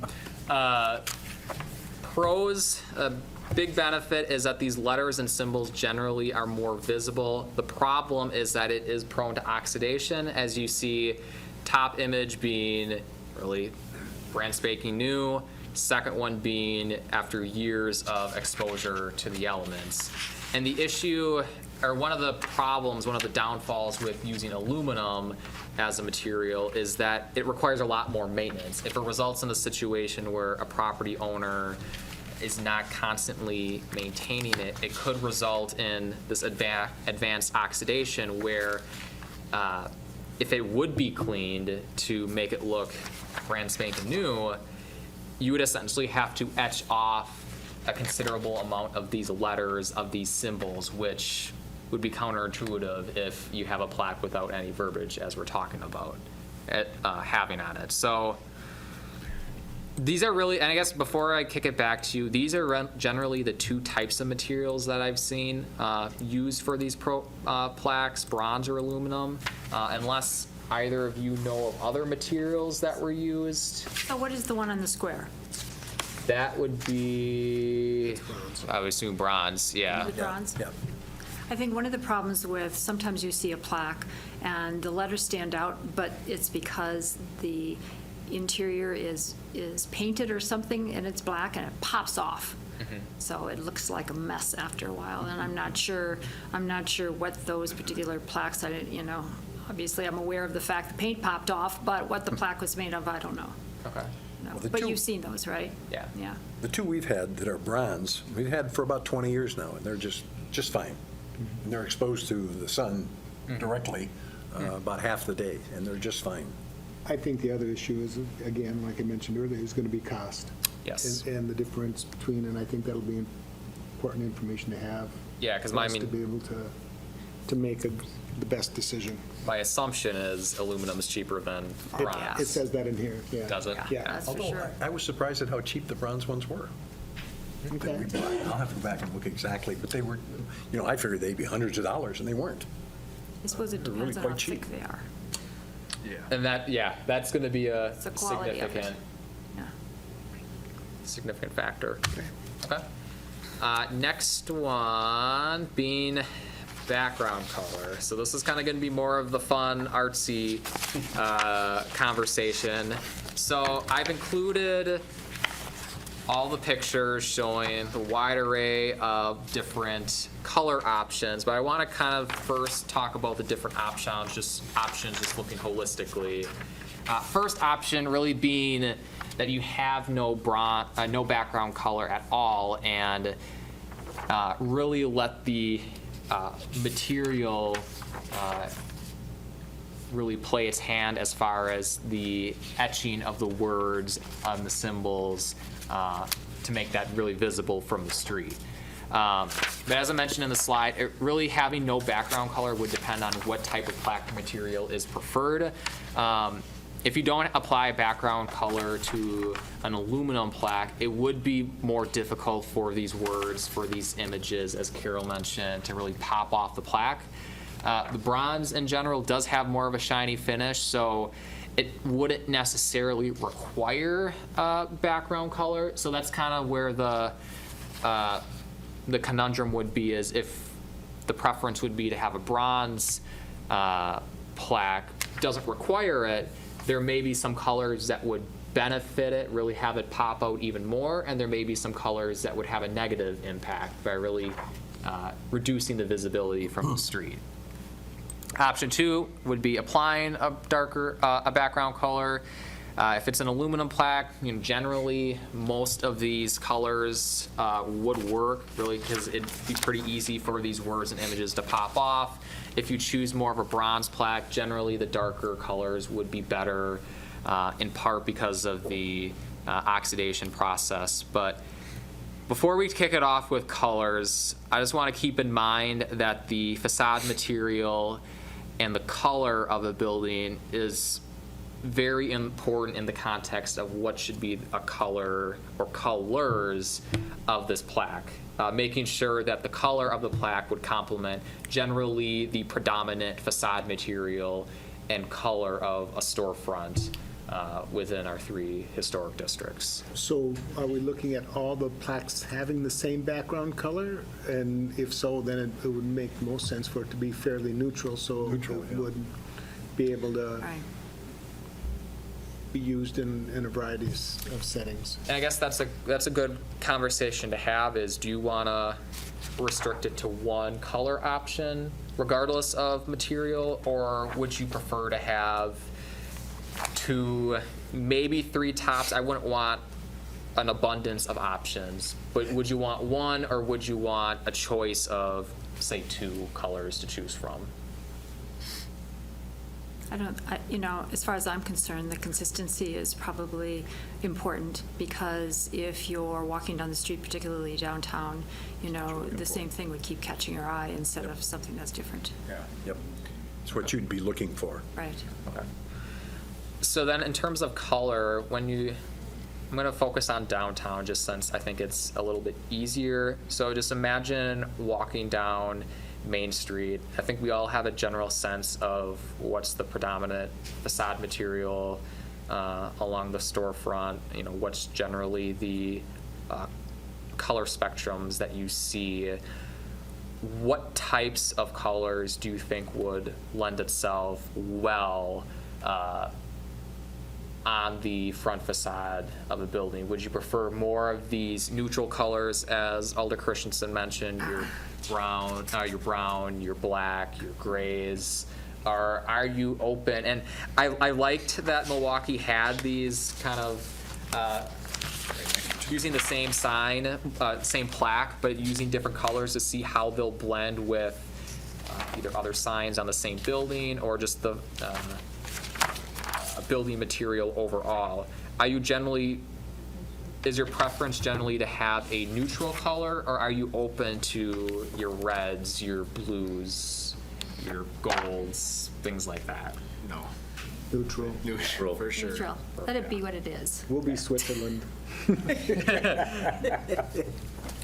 S3: Pros, a big benefit is that these letters and symbols generally are more visible. The problem is that it is prone to oxidation, as you see top image being really brand spanking new, second one being after years of exposure to the elements. And the issue, or one of the problems, one of the downfalls with using aluminum as a material is that it requires a lot more maintenance. If it results in a situation where a property owner is not constantly maintaining it, it could result in this advanced oxidation where if it would be cleaned to make it look brand spanking new, you would essentially have to etch off a considerable amount of these letters, of these symbols, which would be counterintuitive if you have a plaque without any verbiage, as we're talking about having on it. So these are really, and I guess before I kick it back to you, these are generally the two types of materials that I've seen used for these plaques, bronze or aluminum, unless either of you know of other materials that were used.
S5: So what is the one on the square?
S3: That would be, I would assume bronze, yeah.
S5: The bronze?
S2: Yeah.
S5: I think one of the problems with, sometimes you see a plaque and the letters stand out, but it's because the interior is painted or something and it's black and it pops off. So it looks like a mess after a while, and I'm not sure what those particular plaques, obviously I'm aware of the fact the paint popped off, but what the plaque was made of, I don't know.
S3: Okay.
S5: No.
S2: the
S5: But
S2: two-
S5: you've seen those, right?
S3: Yeah.
S5: Yeah.
S2: The two we've had that are bronze, we've had for about 20 years now, and they're just fine. And they're exposed to the sun directly about half the day, and they're just fine.
S4: I think the other issue is, again, like I mentioned earlier, is going to be cost.
S3: Yes.
S4: And the difference between, and I think that'll be important information to have.
S3: Yeah, 'cause
S4: for
S3: my-
S4: us to be able to make the best decision.
S3: My assumption is aluminum is cheaper than bronze.
S4: It says that in here, yeah.
S3: Does it?
S4: Yeah.
S5: That's for
S2: Although
S5: sure.
S2: I was surprised at how cheap the bronze ones were.
S4: Okay.
S2: I'll have to go back and look exactly, but they were, I figured they'd be hundreds of dollars, and they weren't.
S5: I suppose it
S2: They're really
S5: depends on how
S2: quite cheap.
S5: thick they are.
S3: And that's going to be a
S5: It's the quality of it.
S3: significant factor. Okay. Next one being background color. So this is kind of going to be more of the fun, artsy conversation. So I've included all the pictures showing the wide array of different color options, but I want to kind of first talk about the different options, just looking holistically. First option really being that you have no background color at all, and really let the material really play its hand as far as the etching of the words on the symbols to make that really visible from the street. But as I mentioned in the slide, really having no background color would depend on what type of plaque material is preferred. If you don't apply a background color to an aluminum plaque, it would be more difficult for these words, for these images, as Carol mentioned, to really pop off the plaque. The bronze in general does have more of a shiny finish, so it wouldn't necessarily require background color. So that's kind of where the conundrum would be, is if the preference would be to have a bronze plaque, doesn't require it, there may be some colors that would benefit it, really have it pop out even more, and there may be some colors that would have a negative impact by really reducing the visibility from the street. Option 2 would be applying a darker, a background color. If it's an aluminum plaque, generally most of these colors would work, really, because it'd be pretty easy for these words and images to pop off. If you choose more of a bronze plaque, generally the darker colors would be better, in part because of the oxidation process. But before we kick it off with colors, I just want to keep in mind that the facade material and the color of a building is very important in the context of what should be a color or colors of this plaque. Making sure that the color of the plaque would complement generally the predominant facade material and color of a storefront within our 3 historic districts.
S4: So are we looking at all the plaques having the same background color? And if so, then it would make most sense for it to be fairly neutral, so it would be able to
S5: Right.
S4: be used in a variety of settings.
S3: And I guess that's a good conversation to have, is do you want to restrict it to one color option regardless of material, or would you prefer to have 2, maybe 3 tops? I wouldn't want an abundance of options, but would you want 1, or would you want a choice of, say, 2 colors to choose from?
S5: As far as I'm concerned, the consistency is probably important, because if you're walking down the street, particularly downtown, the same thing would keep catching your eye instead of something that's different.
S2: Yeah. Yep. It's what you'd be looking for.
S5: Right.
S3: Okay. So then in terms of color, I'm going to focus on downtown just since I think it's a little bit easier. So just imagine walking down Main Street. I think we all have a general sense of what's the predominant facade material along the storefront, what's generally the color spectrums that you see. What types of colors do you think would lend itself well on the front facade of a building? Would you prefer more of these neutral colors, as Alder Christensen mentioned, your brown, your black, your grays? Or are you open? And I liked that Milwaukee had these kind of using the same sign, same plaque, but using different colors to see how they'll blend with either other signs on the same building or just the building material overall. Is your preference generally to have a neutral color, or are you open to your reds, your blues, your golds, things like that?
S8: No.
S4: Neutral.
S8: Neutral, for sure.
S5: Neutral. Let it be what it is.
S4: We'll be Switzerland.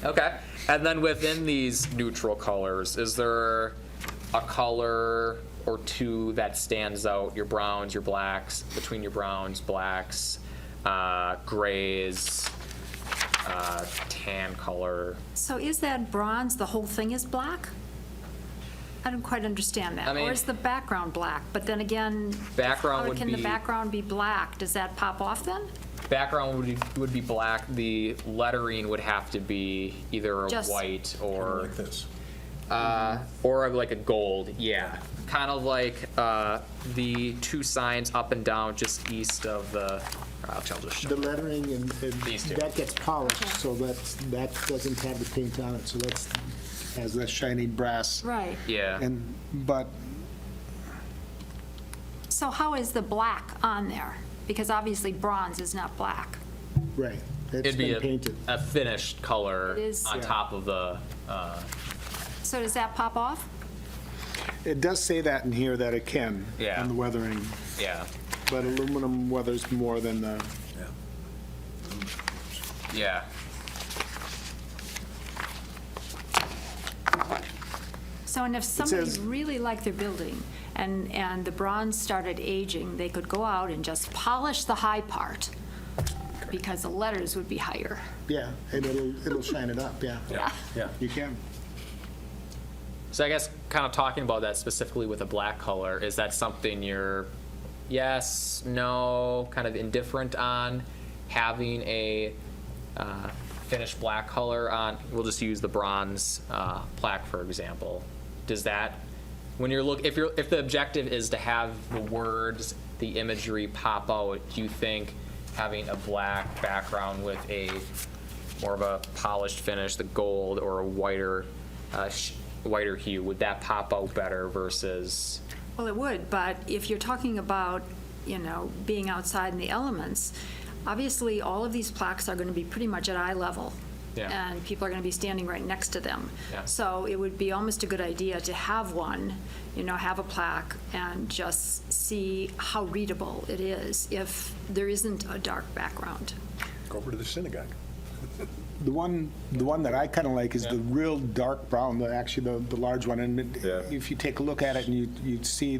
S3: Okay. And then within these neutral colors, is there a color or 2 that stands out? Your browns, your blacks, between your browns, blacks, grays, tan color.
S5: So is that bronze, the whole thing is black? I don't quite understand that.
S3: I mean,
S5: or is the background black? But then again,
S3: background
S5: how
S3: would
S5: can the
S3: be-
S5: background be black? Does that pop off then?
S3: Background would be black. The lettering would have to be either a
S5: Just-
S3: white or
S2: Like this.
S3: or like a gold. Yeah, kind of like the 2 signs up and down just east of the. I'll just show.
S4: The lettering and
S3: These 2.
S4: that gets polished, so that doesn't have the paint on it, so that's has that shiny brass.
S5: Right.
S3: Yeah.
S4: But
S5: So how is the black on there? Because obviously bronze is not black.
S4: right. It's
S3: It'd be
S4: been painted.
S3: a finished color
S5: It is.
S3: on
S4: Yeah.
S3: top of the,
S5: So does that pop off?
S4: It does say that in here that it can,
S3: Yeah.
S4: on the weathering,
S3: yeah,
S4: but aluminum weathers more than the,
S3: yeah.
S5: So, and if somebody
S4: says-
S5: really liked their building and the bronze started aging, they could go out and just polish the high part because the letters would be higher.
S4: yeah, and it'll shine it up, yeah.
S2: Yeah.
S4: You can.
S3: So I guess kind of talking about that specifically with a black color, is that something you're yes, no, kind of indifferent on having a finished black color on? We'll just use the bronze plaque, for example. Does that, when you're if the objective is to have the words, the imagery pop out, do you think having a black background with a more of a polished finish, the gold, or a whiter whiter hue, would that pop out better versus?
S5: Well, it would, but if you're talking about, being outside in the elements, obviously, all of these plaques are going to be pretty much at eye level.
S3: Yeah.
S5: And people are going to be standing right next to them.
S3: Yeah.
S5: So it would be almost a good idea to have one, have a plaque and just see how readable it is if there isn't a dark background.
S2: Go over to the synagogue.
S4: The one that I kind of like is the real dark brown, the large one. And if you take a look at it and you see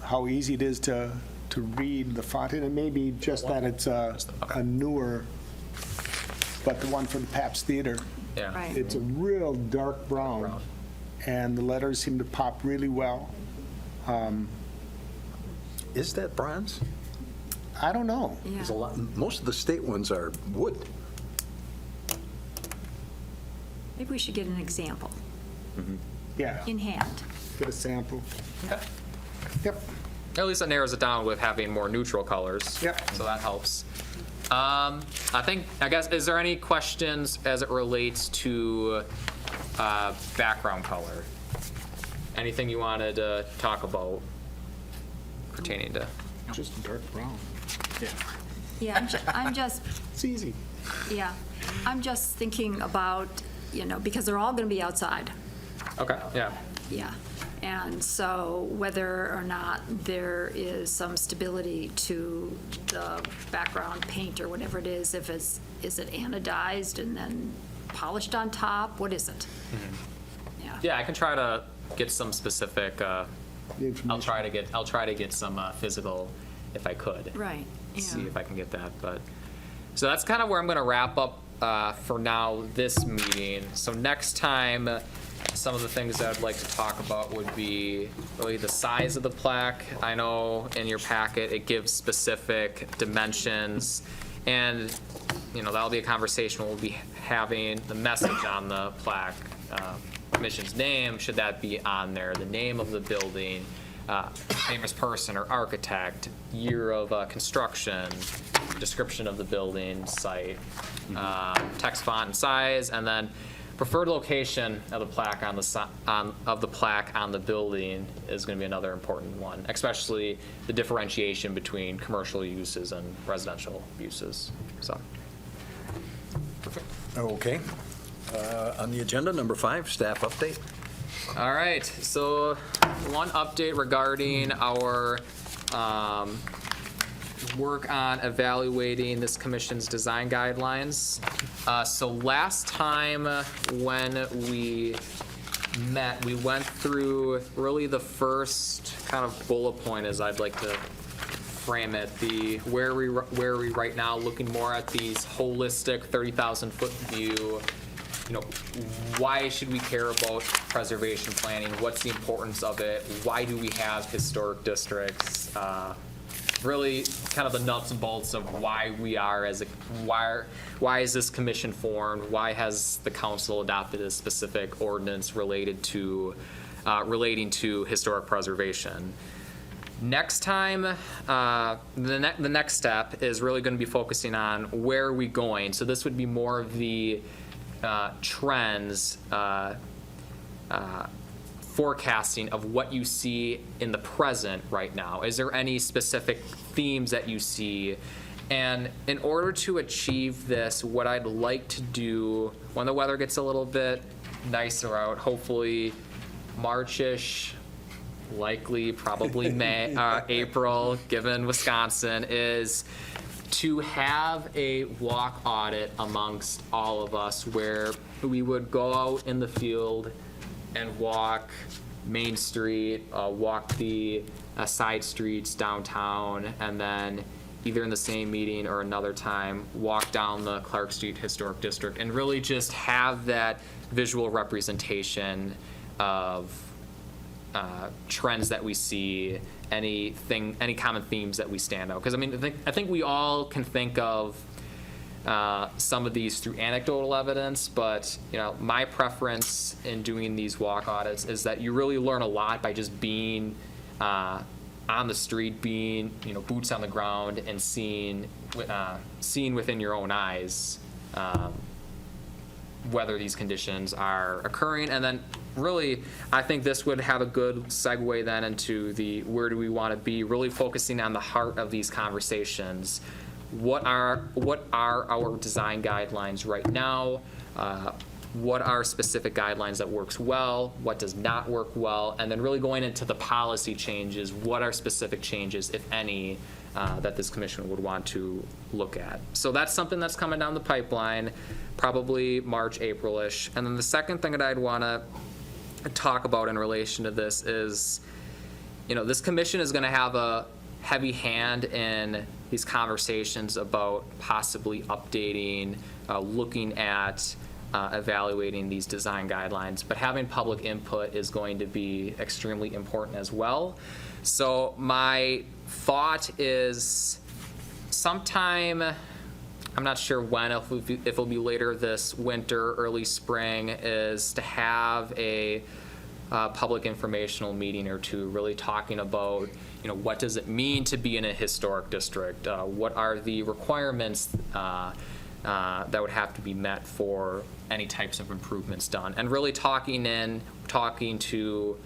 S4: how easy it is to read the font, and it may be just that it's a newer, but the one for the Pabst Theater,
S3: Yeah.
S5: Right.
S4: it's a real dark brown, and the letters seem to pop really well.
S2: Is that bronze?
S4: I don't know.
S5: Yeah.
S2: There's a lot, most of the state ones are wood.
S5: Maybe we should get an example
S4: Yeah,
S5: in hand.
S4: get a sample.
S3: Okay.
S4: Yep.
S3: At least it narrows it down with having more neutral colors.
S4: Yep.
S3: So that helps. I guess, is there any questions as it relates to background color? Anything you wanted to talk about pertaining to?
S4: Just dark brown.
S5: Yeah, I'm just
S4: It's easy.
S5: Yeah, I'm just thinking about, because they're all going to be outside.
S3: Okay, yeah.
S5: Yeah. And so whether or not there is some stability to the background paint or whatever it is, is it anodized and then polished on top? What is it? Yeah.
S3: Yeah, I can try to get some specific,
S4: The information.
S3: I'll try to get some physical if I could.
S5: Right,
S3: See
S5: yeah.
S3: if I can get that, but, so that's kind of where I'm gonna wrap up for now, this meeting. So next time, some of the things that I'd like to talk about would be really the size of the plaque. I know in your packet, it gives specific dimensions, and, that'll be a conversation we'll be having. The message on the plaque, commission's name, should that be on there? The name of the building, famous person or architect, year of construction, description of the building, site, text font and size, and then preferred location of the plaque on the building is going to be another important one, especially the differentiation between commercial uses and residential uses. So,
S2: Okay. On the agenda, number 5, staff update.
S3: all right. So, one update regarding our work on evaluating this commission's design guidelines. So last time when we met, we went through really the first kind of bullet point, as I'd like to frame it, where are we right now, looking more at these holistic 30,000-foot view. Why should we care about preservation planning? What's the importance of it? Why do we have historic districts? Really kind of the nuts and bolts of why we are why is this commission formed? Why has the council adopted a specific ordinance relating to historic preservation? Next time, the next step is really going to be focusing on where are we going. So this would be more of the trends, forecasting of what you see in the present right now. Is there any specific themes that you see, And in order to achieve this, what I'd like to do, when the weather gets a little bit nicer out, hopefully March-ish, likely probably May, April, given Wisconsin, is to have a walk audit amongst all of us where we would go out in the field and walk Main Street, walk the side streets downtown, and then either in the same meeting or another time, walk down the Clark Street Historic District and really just have that visual representation of trends that we see, any common themes that we stand out. Because I mean, I think we all can think of some of these through anecdotal evidence, but my preference in doing these walk audits is that you really learn a lot by just being on the street, being boots on the ground, and seeing within your own eyes whether these conditions are occurring. And then really, I think this would have a good segue then into the where do we want to be, really focusing on the heart of these conversations. What are our design guidelines right now? What are specific guidelines that works well? What does not work well? And then really going into the policy changes. What are specific changes, if any, that this commission would want to look at? So that's something that's coming down the pipeline, probably March, April-ish. And then the second thing that I'd want to talk about in relation to this is, this commission is going to have a heavy hand in these conversations about possibly updating, looking at, evaluating these design guidelines, but having public input is going to be extremely important as well. So my thought is sometime, I'm not sure when, if it'll be later this winter, early spring, is to have a public informational meeting or two, really talking about, what does it mean to be in a historic district? What are the requirements that would have to be met for any types of improvements done? And really talking to,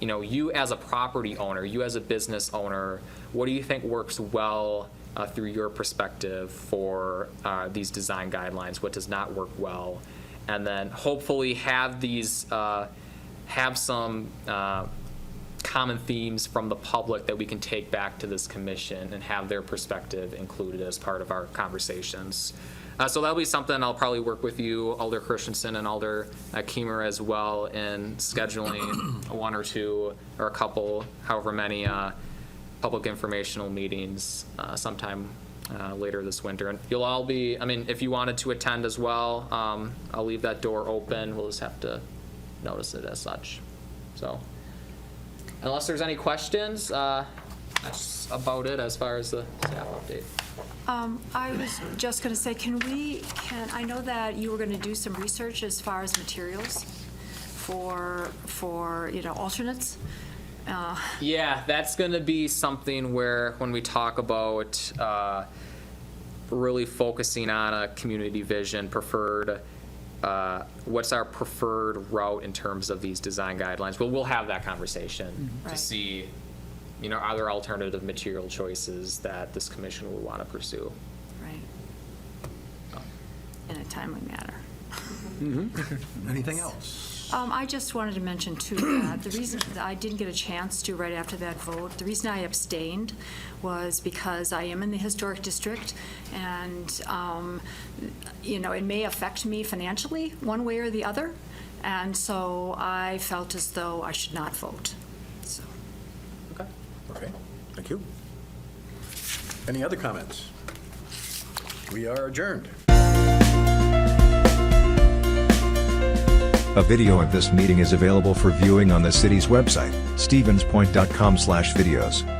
S3: you as a property owner, you as a business owner, what do you think works well through your perspective for these design guidelines? What does not work well? And then hopefully have these, have some common themes from the public that we can take back to this commission and have their perspective included as part of our conversations. So that'll be something I'll probably work with you, Alder Christensen and Alder Kiemer as well, in scheduling one or two or a couple, however many public informational meetings sometime later this winter. And you'll all be, if you wanted to attend as well, I'll leave that door open. We'll just have to notice it as such. So unless there's any questions, that's about it as far as the staff update.
S5: I was just going to say, I know that you were going to do some research as far as materials for alternates.
S3: Yeah, that's going to be something where when we talk about really focusing on a community vision, preferred, what's our preferred route in terms of these design guidelines? Well, we'll have that conversation to see, are there alternative material choices that this commission would want to pursue?
S5: Right. In a timely manner.
S2: Anything else?
S5: I just wanted to mention, too, that the reason that I didn't get a chance to right after that vote, the reason I abstained was because I am in the historic district, and, it may affect me financially one way or the other, and so I felt as though I should not vote. So.
S2: Okay, thank you. Any other comments? We are adjourned.
S1: A video of this meeting is available for viewing on the city's website, stevenspoint.com/videos.